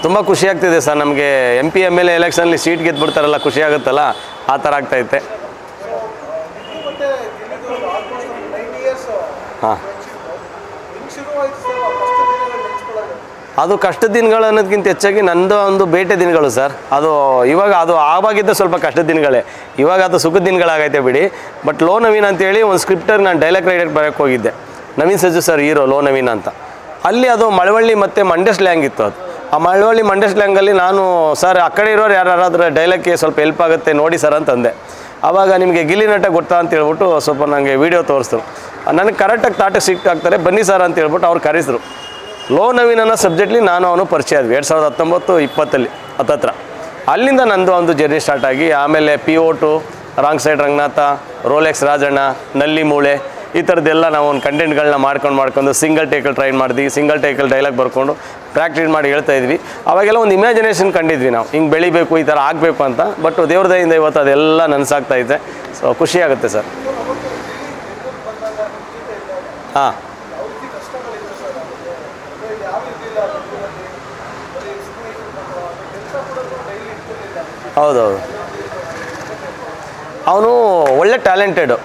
ತುಂಬ ಖುಷಿ ಆಗ್ತಿದೆ ಸರ್. ನಮಗೆ MP MLA ಎಲೆಕ್ಷನಲ್ಲಿ ಸೀಟ್ ಗೆದ್ಬಿಡ್ತಾರಲ್ಲ, ಖುಷಿ ಆಗುತ್ತಲ್ಲ, ಆ ಥರ ಆಗ್ತೈತೆ. ಹಾಂ, ಅದು ಕಷ್ಟದ ದಿನಗಳು ಅನ್ನೋದಕ್ಕಿಂತ ಹೆಚ್ಚಾಗಿ ನಂದು ಒಂದು ಬೇಟೆ ದಿನಗಳು ಸರ್. ಅದು ಇವಾಗ ಅದು ಆವಾಗಿದ್ದ ಸ್ವಲ್ಪ ಕಷ್ಟದ ದಿನಗಳೇ, ಇವಾಗ ಅದು ಸುಖದ ದಿನಗಳಾಗೈತೆ ಬಿಡಿ. ಬಟ್ ಲೋ ನವೀನ್ ಅಂತೇಳಿ ಒಂದು ಸ್ಕ್ರಿಪ್ಟರ್ ನಾನು ಡೈಲಾಗ್ ರೈಟರ್ ಬರೋಕ್ಕೆ ಹೋಗಿದ್ದೆ. ನವೀನ್ ಸಜ್ಜು ಸರ್ ಹೀರೋ ಲೋ ನವೀನ್ ಅಂತ. ಅಲ್ಲಿ ಅದು ಮಳವಳ್ಳಿ ಮತ್ತು ಮಂಡ್ಯ ಸ್ಲ್ಯಾಂಗ್ ಇತ್ತು. ಅದು ಆ ಮಳವಳ್ಳಿ ಮಂಡ್ಯ ಸ್ಲ್ಯಾಂಗಲ್ಲಿ ನಾನು ಸರ್ ಆ ಕಡೆ ಇರೋರು ಯಾರಾದ್ರೂ ಡೈಲಾಗ್ಗೆ ಸ್ವಲ್ಪ ಹೆಲ್ಪ್ ಆಗುತ್ತೆ ನೋಡಿ ಸರ್ ಅಂತಂದೆ. ಆವಾಗ ನಿಮಗೆ ಗಿಲ್ಲಿ ನಟ ಗೊತ್ತಾ ಅಂತ ಹೇಳ್ಬಿಟ್ಟು ಸ್ವಲ್ಪ ನನಗೆ ವೀಡಿಯೋ ತೋರಿಸಿದ್ರು. ನನಗೆ ಕರೆಕ್ಟಾಗಿ ತಾಟಕ್ಕೆ ಸಿಕ್ಕಾಗ್ತಾರೆ, ಬನ್ನಿ ಸರ್ ಅಂತ ಹೇಳ್ಬಿಟ್ಟು ಅವ್ರು ಕರೆಸಿದ್ರು. ಲೋ ನವೀನ್ ಅನ್ನೋ ಸಬ್ಜೆಕ್ಟ್ಲಿ ನಾನು ಅವನು ಪರಿಚಯ ಆದ್ವಿ 2019-20 ಹತ್ತತ್ರ. ಅಲ್ಲಿಂದ ನಂದು ಒಂದು ಜರ್ನಿ ಸ್ಟಾರ್ಟ್ ಆಗಿ ಆಮೇಲೆ PO2, wrong side Ranganatha, Rolex Rajanna, ನಲ್ಲಿ ಮೂಳೆ, ಈ ಥರದ್ದೆಲ್ಲ ನಾವು ಒಂದು ಕಂಟೆಂಟ್ಗಳನ್ನ ಮಾಡ್ಕೊಂಡು ಸಿಂಗಲ್ ಟೇಕಲ್ಲಿ ಟ್ರೈ ಮಾಡಿದ್ವಿ. ಸಿಂಗಲ್ ಟೇಕಲ್ಲಿ ಡೈಲಾಗ್ ಬರ್ಕೊಂಡು ಪ್ರಾಕ್ಟೀಸ್ ಮಾಡಿ ಹೇಳ್ತಾ ಇದ್ವಿ. ಅವಾಗೆಲ್ಲ ಒಂದು ಇಮ್ಯಾಜಿನೇಷನ್ ಕಂಡಿದ್ವಿ ನಾವು, ಹಿಂಗೆ ಬೆಳಿಬೇಕು, ಈ ಥರ ಆಗಬೇಕು ಅಂತ. ಬಟ್ ದೇವ್ರ ದಯಿಂದ ಇವತ್ತು ಅದೆಲ್ಲ ನನಸಾಗ್ತಾಯಿದೆ. ಸೊ ಖುಷಿ ಆಗುತ್ತೆ ಸರ್. ಹಾಂ, ಹೌದೌದು. ಅವನು ಒಳ್ಳೆ ಟ್ಯಾಲೆಂಟೆಡು.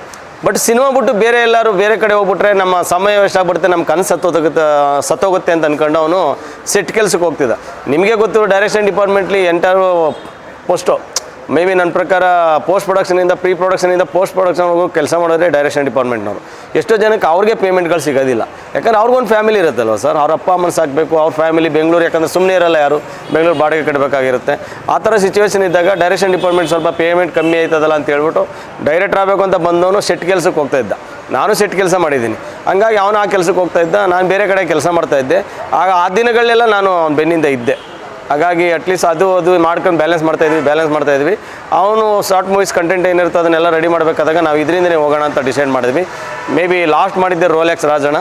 ಬಟ್ ಸಿನಿಮಾ ಬಿಟ್ಟು ಬೇರೆ ಎಲ್ಲರೂ ಬೇರೆ ಕಡೆ ಹೋಗ್ಬಿಟ್ರೆ ನಮ್ಮ ಸಮಯ ವೇಸ್ಟ್ ಆಗ್ಬಿಡುತ್ತೆ, ನಮ್ಮ ಕನಸು ಸತ್ತೋಗುತ್ತೆ ಅಂತ ಅಂದ್ಕೊಂಡು ಅವನು ಸೆಟ್ ಕೆಲಸಕ್ಕೆ ಹೋಗ್ತಿದ್ದ. ನಿಮಗೆ ಗೊತ್ತು, ಡೈರೆಕ್ಷನ್ ಡಿಪಾರ್ಟ್ಮೆಂಟ್ಲಿ ಎಂಟಾರು ಪೋಸ್ಟು, ಮೇ ಬಿ ನನ್ನ ಪ್ರಕಾರ ಪೋಸ್ಟ್ ಪ್ರೊಡಕ್ಷನಿಂದ ಪ್ರೀ ಪ್ರೊಡಕ್ಷನಿಂದ ಪೋಸ್ಟ್ ಪ್ರೊಡಕ್ಷನ್ವರೆಗೂ ಕೆಲಸ ಮಾಡಿದ್ರೆ ಡೈರೆಕ್ಷನ್ ಡಿಪಾರ್ಟ್ಮೆಂಟ್ನವರು. ಎಷ್ಟೋ ಜನಕ್ಕೆ ಅವ್ರಿಗೆ ಪೇಮೆಂಟ್ಗಳು ಸಿಗೋದಿಲ್ಲ. ಯಾಕಂದ್ರೆ ಅವ್ರಿಗೊಂದು ಫ್ಯಾಮಿಲಿ ಇರುತ್ತಲ್ವ ಸರ್, ಅವ್ರ ಅಪ್ಪ ಅಮ್ಮನ ಸಾಕಬೇಕು, ಅವ್ರ ಫ್ಯಾಮಿಲಿ ಬೆಂಗಳೂರು, ಯಾಕಂದರೆ ಸುಮ್ಮನೆ ಇರಲ್ಲ ಯಾರು, ಬೆಂಗಳೂರು ಬಾಡಿಗೆ ಕಟ್ಟಬೇಕಾಗಿರುತ್ತೆ. ಆ ಥರ ಸಿಚುವೇಷನ್ ಇದ್ದಾಗ ಡೈರೆಕ್ಷನ್ ಡಿಪಾರ್ಟ್ಮೆಂಟ್ ಸ್ವಲ್ಪ ಪೇಮೆಂಟ್ ಕಮ್ಮಿ ಆಯ್ತದಲ್ಲ ಅಂತ ಹೇಳ್ಬಿಟ್ಟು ಡೈರೆಕ್ಟರ್ ಆಗಬೇಕು ಅಂತ ಬಂದವನು ಸೆಟ್ ಕೆಲಸಕ್ಕೆ ಹೋಗ್ತಾ ಇದ್ದ. ನಾನು ಸೆಟ್ ಕೆಲಸ ಮಾಡಿದ್ದೀನಿ, ಹಂಗಾಗಿ ಅವನು ಆ ಕೆಲಸಕ್ಕೆ ಹೋಗ್ತಾ ಇದ್ದ, ನಾನು ಬೇರೆ ಕಡೆ ಕೆಲಸ ಮಾಡ್ತಾಯಿದ್ದೆ. ಆಗ ಆ ದಿನಗಳಲ್ಲೆಲ್ಲ ನಾನು ಅವ್ನ ಬೆನ್ನಿಂದ ಇದ್ದೆ. ಹಾಗಾಗಿ ಅಟ್ಲೀಸ್ಟ್ ಅದು ಮಾಡ್ಕೊಂಡು ಬ್ಯಾಲೆನ್ಸ್ ಮಾಡ್ತಾಯಿದ್ವಿ. ಅವನು ಶಾರ್ಟ್ ಮೂವೀಸ್ ಕಂಟೆಂಟ್ ಏನಿರುತ್ತೆ ಅದನ್ನೆಲ್ಲ ರೆಡಿ ಮಾಡಬೇಕಾದಾಗ ನಾವು ಇದರಿಂದನೇ ಹೋಗೋಣ ಅಂತ ಡಿಸೈಡ್ ಮಾಡಿದ್ವಿ. ಮೇ ಬಿ ಲಾಸ್ಟ್ ಮಾಡಿದ್ದೆ ರೋಲೆಕ್ಸ್ ರಾಜಣ್ಣ.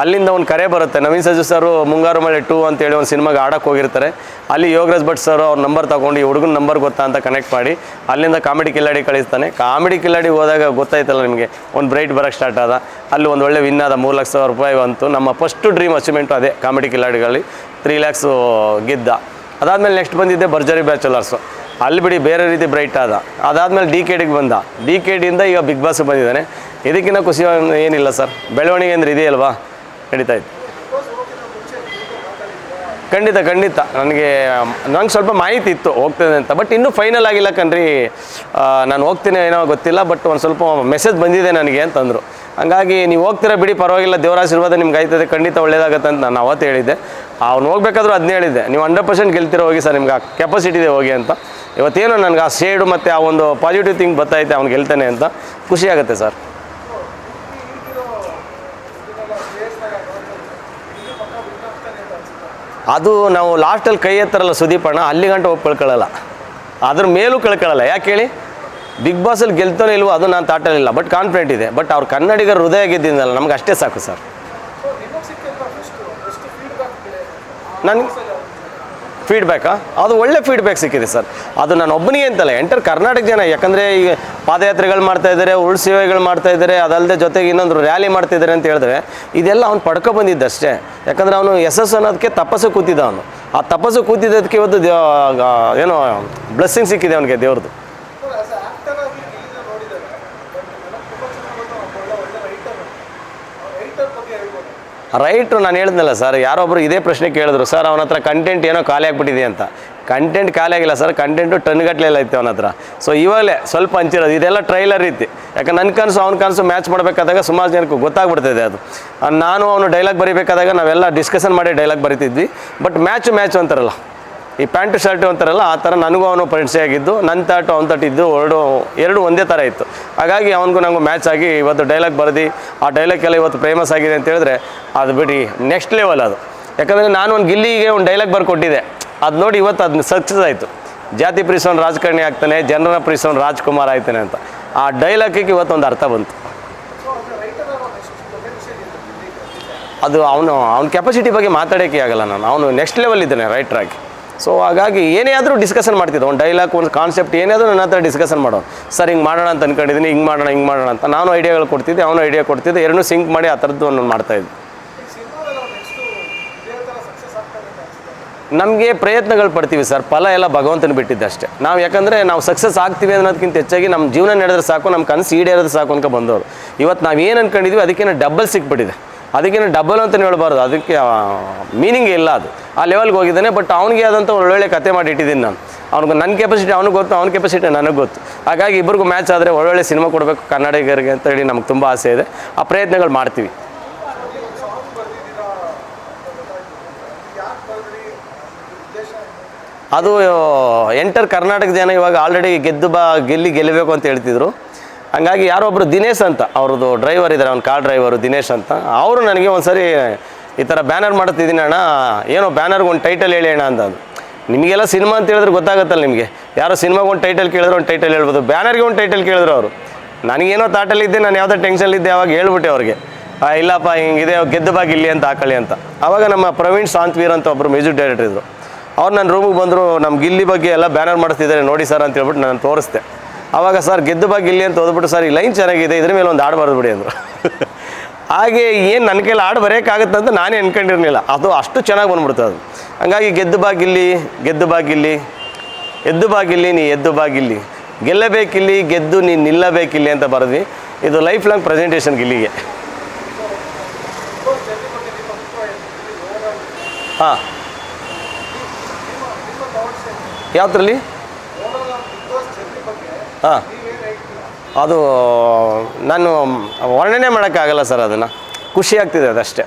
ಅಲ್ಲಿಂದ ಒಂದು ಕರೆ ಬರುತ್ತೆ, ನವೀನ್ ಸಜ್ಜು ಸರು ಮುಂಗಾರು ಮಳೆ 2 ಅಂತೇಳಿ ಒಂದು ಸಿನಿಮಾಗೆ ಆಡೋಕ್ಕೆ ಹೋಗಿರ್ತಾರೆ. ಅಲ್ಲಿ ಯೋಗರಾಜ್ ಭಟ್ ಸರ್ ಅವ್ರ ನಂಬರ್ ತೊಗೊಂಡು ಈ ಹುಡುಗನ ನಂಬರ್ ಗೊತ್ತಾ ಅಂತ ಕನೆಕ್ಟ್ ಮಾಡಿ ಅಲ್ಲಿಂದ ಕಾಮಿಡಿ ಕಿಲ್ಲಾಡಿ ಕಳಿಸ್ತಾನೆ. ಕಾಮಿಡಿ ಕಿಲ್ಲಾಡಿ ಹೋದಾಗ ಗೊತ್ತಾಯ್ತಲ್ಲ ನಿಮಗೆ, ಒಂದು ಬ್ರೈಟ್ ಬರೋಕ್ಕೆ ಸ್ಟಾರ್ಟ್ ಆದ. ಅಲ್ಲಿ ಒಂದು ಒಳ್ಳೆ ವಿನ್ ಆದ, 3 ಲಕ್ಷ ರೂಪಾಯಿ ಬಂತು. ನಮ್ಮ ಫಸ್ಟು ಡ್ರೀಮ್ ಅಚೀವ್ಮೆಂಟು ಅದೇ, ಕಾಮಿಡಿ ಕಿಲ್ಲಾಡಿಗಳಲ್ಲಿ 3 lakhs ಗೆದ್ದ. ಅದಾದಮೇಲೆ ನೆಕ್ಸ್ಟ್ ಬಂದಿದ್ದೆ ಭರ್ಜರಿ ಬ್ಯಾಚುಲರ್ಸು, ಅಲ್ಲಿ ಬಿಡಿ ಬೇರೆ ರೀತಿ ಬ್ರೈಟ್ ಆದ. ಅದಾದಮೇಲೆ DKDಗೆ ಬಂದ, DKDಯಿಂದ ಈಗ ಬಿಗ್ ಬಾಸ್ ಬಂದಿದ್ದಾನೆ. ಇದಕ್ಕಿಂತ ಖುಷಿ ಏನಿಲ್ಲ ಸರ್. ಬೆಳವಣಿಗೆ ಅಂದರೆ ಇದೆಯಲ್ವಾ, ನಡೀತಾಯಿತ್ತು. ಖಂಡಿತ ನನಗೆ ಸ್ವಲ್ಪ ಮಾಹಿತಿ ಇತ್ತು ಹೋಗ್ತೇನೆ ಅಂತ. ಬಟ್ ಇನ್ನೂ ಫೈನಲ್ ಆಗಿಲ್ಲ ಕಣ್ರಿ, ನಾನು ಹೋಗ್ತೀನಿ ಏನೋ ಗೊತ್ತಿಲ್ಲ. ಬಟ್ ಒಂದು ಸ್ವಲ್ಪ ಮೆಸೇಜ್ ಬಂದಿದೆ ನನಗೆ ಅಂತಂದರು. ಹಂಗಾಗಿ ನೀವು ಹೋಗ್ತೀರಾ ಬಿಡಿ, ಪರವಾಗಿಲ್ಲ, ದೇವರ ಆಶೀರ್ವಾದ ನಿಮ್ಗೆ ಆಯ್ತದೆ, ಖಂಡಿತ ಒಳ್ಳೇದಾಗತ್ತೆ ಅಂತ ನಾನು ಅವತ್ತು ಹೇಳಿದ್ದೆ. ಅವ್ನು ಹೋಗ್ಬೇಕಾದ್ರೂ ಅದನ್ನೇ ಹೇಳಿದ್ದೆ, ನೀವು 100% ಗೆಲ್ತಿರೋ ಹೋಗಿ ಸರ್, ನಿಮ್ಗೆ ಆ ಕೆಪಾಸಿಟಿ ಇದೆ ಹೋಗಿ ಅಂತ. ಇವತ್ತೇನೋ ನನಗೆ ಆ ಶೇಡು ಮತ್ತು ಆ ಒಂದು ಪಾಸಿಟಿವ್ ಥಿಂಗ್ ಬರ್ತೈತೆ, ಅವ್ನು ಗೆಲ್ತಾನೆ ಅಂತ ಖುಷಿ ಆಗುತ್ತೆ ಸರ್. ಅದು ನಾವು ಲಾಸ್ಟಲ್ಲಿ ಕೈ ಎತ್ತರಲ್ಲ ಸುದೀಪ್ ಅಣ್ಣ, ಅಲ್ಲಿ ಗಂಟೆ ಹೋಗಿ ಕಳ್ಕೊಳ್ಳಲ್ಲ, ಅದ್ರ ಮೇಲೂ ಕಳ್ಕೊಳ್ಳಲ್ಲ. ಯಾಕೆ ಹೇಳಿ, ಬಿಗ್ ಬಾಸಲ್ಲಿ ಗೆಲ್ತಾನೆ ಇಲ್ವೋ ಅದು ನಾನು ತಾಟಲಿಲ್ಲ, ಬಟ್ ಕಾನ್ಫಿಡೆಂಟ್ ಇದೆ. ಬಟ್ ಅವ್ರ ಕನ್ನಡಿಗರ ಹೃದಯ ಗೆದ್ದಿದ್ದಲ್ಲ, ನಮ್ಗೆ ಅಷ್ಟೇ ಸಾಕು ಸರ್. ನನಗೆ ಫೀಡ್ಬ್ಯಾಕಾ, ಅದು ಒಳ್ಳೆ ಫೀಡ್ಬ್ಯಾಕ್ ಸಿಕ್ಕಿದೆ ಸರ್. ಅದು ನಾನು ಒಬ್ಬನಿಗೆ ಅಂತಲ್ಲ, ಎಂಟರ್ ಕರ್ನಾಟಕ ಜನ. ಯಾಕಂದರೆ ಈಗ ಪಾದಯಾತ್ರೆಗಳು ಮಾಡ್ತಾಯಿದ್ದಾರೆ, ಉರುಳು ಸೇವೆಗಳು ಮಾಡ್ತಾಯಿದ್ದಾರೆ, ಅದಲ್ಲದೆ ಜೊತೆಗೆ ಇನ್ನೊಂದು ರ್ಯಾಲಿ ಮಾಡ್ತಿದ್ದಾರೆ ಅಂತ ಹೇಳಿದ್ರೆ ಇದೆಲ್ಲ ಅವ್ನು ಪಡ್ಕೊಬಂದಿದ್ದಷ್ಟೇ. ಯಾಕಂದರೆ ಅವನು SS ಅನ್ನೋದಕ್ಕೆ ತಪಸ್ಸು ಕೂತಿದ್ದ. ಅವನು ಆ ತಪಸ್ಸು ಕೂತಿದ್ದದಕ್ಕೆ ಇವತ್ತು ಏನೋ ಬ್ಲೆಸ್ಸಿಂಗ್ ಸಿಕ್ಕಿದೆ ಅವನಿಗೆ ದೇವ್ರದ್ದು. ರೈಟ್ರು ನಾನು ಹೇಳಿದ್ನಲ್ಲ ಸರ್, ಯಾರೊಬ್ಬರು ಇದೇ ಪ್ರಶ್ನೆ ಕೇಳಿದ್ರು, ಸರ್ ಅವನ ಹತ್ರ ಕಂಟೆಂಟ್ ಏನೋ ಖಾಲಿ ಆಗಿಬಿಟ್ಟಿದೆ ಅಂತ. ಕಂಟೆಂಟ್ ಖಾಲಿ ಆಗಿಲ್ಲ ಸರ್, ಕಂಟೆಂಟು ಟನ್ಗಟ್ಲೆಲ್ಲ ಐತೆ ಅವನ ಹತ್ರ. ಸೊ ಇವಾಗಲೇ ಸ್ವಲ್ಪ ಹಂಚಿರೋದು, ಇದೆಲ್ಲ ಟ್ರೈಲರ್ ರೀತಿ. ಯಾಕಂದ್ರೆ ನನ್ನ ಕನಸು ಅವ್ನ ಕನಸು ಮ್ಯಾಚ್ ಮಾಡಬೇಕಾದಾಗ ಸುಮಾರು ಜನಕ್ಕೆ ಗೊತ್ತಾಗ್ಬಿಡ್ತಿದೆ ಅದು. ನಾನು ಅವನು ಡೈಲಾಗ್ ಬರೀಬೇಕಾದಾಗ ನಾವೆಲ್ಲ ಡಿಸ್ಕಷನ್ ಮಾಡಿ ಡೈಲಾಗ್ ಬರೀತಿದ್ವಿ. ಬಟ್ ಮ್ಯಾಚು ಅಂತಾರಲ್ಲ, ಈ ಪ್ಯಾಂಟು ಶರ್ಟು ಅಂತಾರಲ್ಲ, ಆ ಥರ ನನಗೂ ಅವನು ಪರಿಚಯ ಆಗಿದ್ದು, ನನ್ನ ತಾಟು ಅವ್ನ ತಟ್ಟಿದ್ದು ಎರಡು ಒಂದೇ ಥರ ಇತ್ತು. ಹಾಗಾಗಿ ಅವನಿಗೂ ನನಗೂ ಮ್ಯಾಚ್ ಆಗಿ ಇವತ್ತು ಡೈಲಾಗ್ ಬರೆದು ಆ ಡೈಲಾಗೆಲ್ಲ ಇವತ್ತು ಫೇಮಸ್ ಆಗಿದೆ ಅಂತ ಹೇಳಿದ್ರೆ ಅದು ಬಿಡಿ ನೆಕ್ಸ್ಟ್ ಲೆವೆಲ್ ಅದು. ಯಾಕಂದರೆ ನಾನು ಒಂದು ಗಿಲ್ಲಿಗೆ ಒಂದು ಡೈಲಾಗ್ ಬರ್ಕೊಟ್ಟಿದ್ದೆ, ಅದು ನೋಡಿ ಇವತ್ತು ಅದನ್ನ ಸಕ್ಸಸ್ ಆಯಿತು. ಜಾತಿ ಪ್ರೀಸೋನು ರಾಜಕಾರಣಿ ಆಗ್ತಾನೆ, ಜನರ ಪ್ರೀಸೋನು ರಾಜ್ಕುಮಾರ್ ಆಗ್ತಾನೆ ಅಂತ. ಆ ಡೈಲಾಗಿಗೆ ಇವತ್ತೊಂದು ಅರ್ಥ ಬಂತು. ಅದು ಅವನ ಕೆಪಾಸಿಟಿ ಬಗ್ಗೆ ಮಾತಾಡೋಕ್ಕೆ ಆಗಲ್ಲ ನಾನು, ಅವನು ನೆಕ್ಸ್ಟ್ ಲೆವೆಲ್ ಇದ್ದಾನೆ ರೈಟ್ರಾಗಿ. ಸೊ ಹಾಗಾಗಿ ಏನೇ ಆದರೂ ಡಿಸ್ಕಷನ್ ಮಾಡ್ತಿದ್ದೆ, ಒಂದು ಡೈಲಾಗ್ ಒಂದು ಕಾನ್ಸೆಪ್ಟ್ ಏನಾದರೂ ನನ್ನ ಹತ್ರ ಡಿಸ್ಕಷನ್ ಮಾಡೋನು. ಸರ್ ಹಿಂಗೆ ಮಾಡೋಣ ಅಂತ ಅಂದ್ಕೊಂಡಿದ್ದೀನಿ, ಹಿಂಗೆ ಮಾಡೋಣ ಅಂತ ನಾನು ಐಡಿಯಾಗಳು ಕೊಡ್ತಿದ್ದೆ, ಅವನು ಐಡಿಯಾ ಕೊಡ್ತಿದ್ದೆ, ಎರಡನ್ನೂ ಸಿಂಕ್ ಮಾಡಿ ಆ ಥರದ್ದು ಒಂದು ಮಾಡ್ತಾಯಿದ್ದೆ. ನಮಗೆ ಪ್ರಯತ್ನಗಳು ಪಡ್ತೀವಿ ಸರ್, ಫಲ ಎಲ್ಲ ಭಗವಂತನ ಬಿಟ್ಟಿದ್ದೆ ಅಷ್ಟೇ. ನಾವು ಯಾಕಂದರೆ ನಾವು ಸಕ್ಸಸ್ ಆಗ್ತೀವಿ ಅನ್ನೋದಕ್ಕಿಂತ ಹೆಚ್ಚಾಗಿ ನಮ್ಮ ಜೀವನ ನಡೆದ್ರೆ ಸಾಕು, ನಮ್ಮ ಕನಸು ಈಡೇರೋದು ಸಾಕು ಅನ್ಕೊ ಬಂದವರು. ಇವತ್ತು ನಾವು ಏನು ಅಂದ್ಕೊಂಡಿದ್ವಿ ಅದಕ್ಕೇನು ಡಬಲ್ ಸಿಕ್ಬಿಟ್ಟಿದೆ. ಅದಕ್ಕೇನು ಡಬಲ್ ಅಂತಲೇ ಹೇಳ್ಬಾರ್ದು, ಅದಕ್ಕೆ ಮೀನಿಂಗೇ ಇಲ್ಲ. ಅದು ಆ ಲೆವೆಲ್ಗೆ ಹೋಗಿದ್ದಾನೆ. ಬಟ್ ಅವನಿಗೆ ಆದಂಥ ಒಳ್ಳೊಳ್ಳೆ ಕತೆ ಮಾಡಿ ಇಟ್ಟಿದ್ದೀನಿ ನಾನು. ಅವ್ನಿಗೆ ನನ್ನ ಕೆಪಾಸಿಟಿ ಅವ್ನಿಗೆ ಗೊತ್ತು, ಅವ್ನ ಕೆಪಾಸಿಟಿ ನನಗೆ ಗೊತ್ತು. ಹಾಗಾಗಿ ಇಬ್ಬರಿಗೂ ಮ್ಯಾಚ್ ಆದರೆ ಒಳ್ಳೊಳ್ಳೆ ಸಿನಿಮಾ ಕೊಡಬೇಕು ಕನ್ನಡಿಗರಿಗೆ ಅಂತ ಹೇಳಿ ನಮ್ಗೆ ತುಂಬ ಆಸೆ ಇದೆ. ಆ ಪ್ರಯತ್ನಗಳು ಮಾಡ್ತೀವಿ. ಅದು ಎಂಟರ್ ಕರ್ನಾಟಕ ಜನ ಇವಾಗ ಆಲ್ರೆಡಿ ಗೆಲ್ಲಬೇಕು ಅಂತ ಹೇಳ್ತಿದ್ರು. ಹಂಗಾಗಿ ಯಾರೋ ಒಬ್ಬರು ದಿನೇಶ್ ಅಂತ ಅವ್ರದ್ದು ಡ್ರೈವರ್ ಇದ್ದಾರೆ, ಅವ್ನು ಕಾರ್ ಡ್ರೈವರು ದಿನೇಶ್ ಅಂತ, ಅವರು ನನಗೆ ಒಂದು ಸರಿ ಈ ಥರ ಬ್ಯಾನರ್ ಮಾಡ್ತಿದ್ದೀನಿ ಅಣ್ಣ, ಏನೋ ಬ್ಯಾನರ್ಗೆ ಒಂದು ಟೈಟಲ್ ಹೇಳಿ ಅಣ್ಣ ಅಂತ. ನಿಮಗೆಲ್ಲ ಸಿನಿಮಾ ಅಂತ ಹೇಳಿದ್ರೆ ಗೊತ್ತಾಗುತ್ತಲ್ಲ ನಿಮಗೆ. ಯಾರೋ ಸಿನಿಮಾಗೆ ಒಂದು ಟೈಟಲ್ ಕೇಳಿದ್ರೆ ಒಂದು ಟೈಟಲ್ ಹೇಳ್ಬೋದು, ಬ್ಯಾನರ್ಗೆ ಒಂದು ಟೈಟಲ್ ಕೇಳಿದ್ರು ಅವರು. ನನಗೇನೋ ಥಾಟಲ್ಲಿದ್ದೆ, ನಾನು ಯಾವುದೋ ಟೆನ್ಷನ್ಲಿದ್ದೆ, ಅವಾಗ ಹೇಳ್ಬಿಟ್ಟೆ ಅವ್ರಿಗೆ, ಇಲ್ಲಪ್ಪ ಹಿಂಗಿದೆ ಗೆದ್ದು ಬಾ ಗಿಲ್ಲಿ ಅಂತ ಹಾಕೊಳ್ಳಿ ಅಂತ. ಆವಾಗ ನಮ್ಮ ಪ್ರವೀಣ್ ಶಾಂತವೀರ್ ಅಂತ ಒಬ್ಬರು ಮ್ಯೂಸಿಕ್ ಡೈರೆಕ್ಟರ್ ಇದ್ದರು. ಅವ್ರು ನನ್ನ ರೂಮಿಗೆ ಬಂದರು, ನಮ್ಮ ಗಿಲ್ಲಿ ಬಗ್ಗೆ ಎಲ್ಲ ಬ್ಯಾನರ್ ಮಾಡ್ತಿದ್ದಾರೆ ನೋಡಿ ಸರ್ ಅಂತ ಹೇಳ್ಬಿಟ್ಟು ನಾನು ತೋರಿಸ್ದೆ. ಆವಾಗ ಸರ್ ಗೆದ್ದು ಬಾ ಗಿಲ್ಲಿ ಅಂತ ಓದ್ಬಿಟ್ಟು ಸರ್ ಈ ಲೈನ್ ಚೆನ್ನಾಗಿದೆ, ಇದ್ರ ಮೇಲೆ ಒಂದು ಹಾಡು ಬರೆದ್ಬಿಡಿ ಅಂದರು. ಹಾಗೆ ಏನು ನನ್ನ ಕೈಲಿ ಹಾಡು ಬರೆಯೋಕ್ಕಾಗುತ್ತೆ ಅಂತ ನಾನೇ ಅನ್ಕೊಂಡಿರಲಿಲ್ಲ, ಅದು ಅಷ್ಟು ಚೆನ್ನಾಗಿ ಬಂದ್ಬಿಡ್ತು ಅದು. ಹಂಗಾಗಿ ಗೆದ್ದು ಬಾ ಗಿಲ್ಲಿ, ಗೆದ್ದು ಬಾ ಗಿಲ್ಲಿ, ಎದ್ದು ಬಾ ಗಿಲ್ಲಿ ನೀ ಎದ್ದು ಬಾ ಗಿಲ್ಲಿ, ಗೆಲ್ಲಬೇಕಿಲ್ಲಿ ಗೆದ್ದು ನೀನು ನಿಲ್ಲಬೇಕಿಲ್ಲಿ ಅಂತ ಬರೆದ್ವಿ. ಇದು ಲೈಫ್ ಲಾಂಗ್ ಪ್ರೆಸೆಂಟೇಷನ್ ಗಿಲ್ಲಿಗೆ. ಹಾಂ, ಯಾವ್ದ್ರಲ್ಲಿ? ಹಾಂ, ಅದು ನಾನು ವರ್ಣನೆ ಮಾಡೋಕ್ಕಾಗಲ್ಲ ಸರ್, ಅದನ್ನು ಖುಷಿ ಆಗ್ತಿದೆ ಅದಷ್ಟೇ.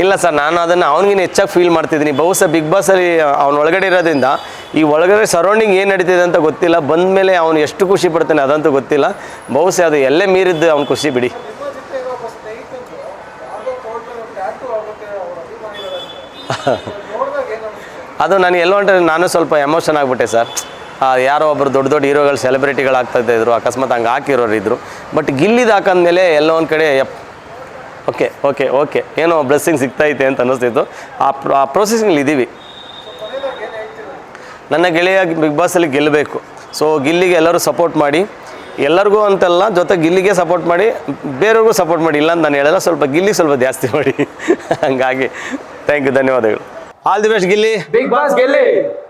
ಇಲ್ಲ ಸರ್, ನಾನು ಅದನ್ನು ಅವನಿಗಿನ ಹೆಚ್ಚಾಗಿ ಫೀಲ್ ಮಾಡ್ತಿದ್ದೀನಿ. ಬಹುಶಃ ಬಿಗ್ ಬಾಸಲ್ಲಿ ಅವ್ನ ಒಳಗಡೆ ಇರೋದ್ರಿಂದ ಈ ಒಳಗಡೆ ಸರೌಂಡಿಂಗ್ ಏನು ನಡೀತಿದೆ ಅಂತ ಗೊತ್ತಿಲ್ಲ. ಬಂದ ಮೇಲೆ ಅವನು ಎಷ್ಟು ಖುಷಿ ಪಡ್ತಾನೆ ಅದಂತೂ ಗೊತ್ತಿಲ್ಲ. ಬಹುಶಃ ಅದು ಎಲ್ಲೇ ಮೀರಿದ್ದು ಅವ್ನು ಖುಷಿ ಬಿಡಿ. ಅದು ನನಗೆ ಎಲ್ಲೋ ಹೊಂಟೆ ನಾನು ಸ್ವಲ್ಪ ಎಮೋಷನ್ ಆಗಿಬಿಟ್ಟೆ ಸರ್. ಯಾರೋ ಒಬ್ಬರು ದೊಡ್ಡ ದೊಡ್ಡ ಹೀರೋಗಳು ಸೆಲೆಬ್ರಿಟಿಗಳು ಆಗ್ತಾಯಿದ್ರು, ಅಕಸ್ಮಾತ್ ಹಂಗೆ ಹಾಕಿರೋರು ಇದ್ದರು. ಬಟ್ ಗಿಲ್ಲಿದು ಹಾಕಂದ್ಮೇಲೆ ಎಲ್ಲೋ ಒಂದು ಕಡೆ ಓಕೆ ಓಕೆ ಓಕೆ ಏನೋ ಬ್ಲೆಸ್ಸಿಂಗ್ ಸಿಗ್ತೈತೆ ಅಂತ ಅನ್ನಿಸ್ತಿತ್ತು. ಆ ಪ್ರೊಸೆಸಿಂಗಲ್ಲಿ ಇದ್ದೀವಿ. ನನ್ನ ಗೆಳೆಯ ಬಿಗ್ ಬಾಸಲ್ಲಿ ಗೆಲ್ಲಬೇಕು. ಸೊ ಗಿಲ್ಲಿಗೆ ಎಲ್ಲರೂ ಸಪೋರ್ಟ್ ಮಾಡಿ, ಎಲ್ಲರಿಗೂ ಅಂತಲ್ಲ, ಜೊತೆ ಗಿಲ್ಲಿಗೆ ಸಪೋರ್ಟ್ ಮಾಡಿ, ಬೇರೆಯವ್ರಿಗೂ ಸಪೋರ್ಟ್ ಮಾಡಿ. ಇಲ್ಲ ಅಂತ ನಾನು ಹೇಳಲ್ಲ, ಸ್ವಲ್ಪ ಗಿಲ್ಲಿಗೆ ಸ್ವಲ್ಪ ಜಾಸ್ತಿ ಮಾಡಿ. ಹಂಗಾಗಿ ಥ್ಯಾಂಕ್ ಯು, ಧನ್ಯವಾದಗಳು. All the best Gilli. Bigg Boss ಗೆಲ್ಲಿ.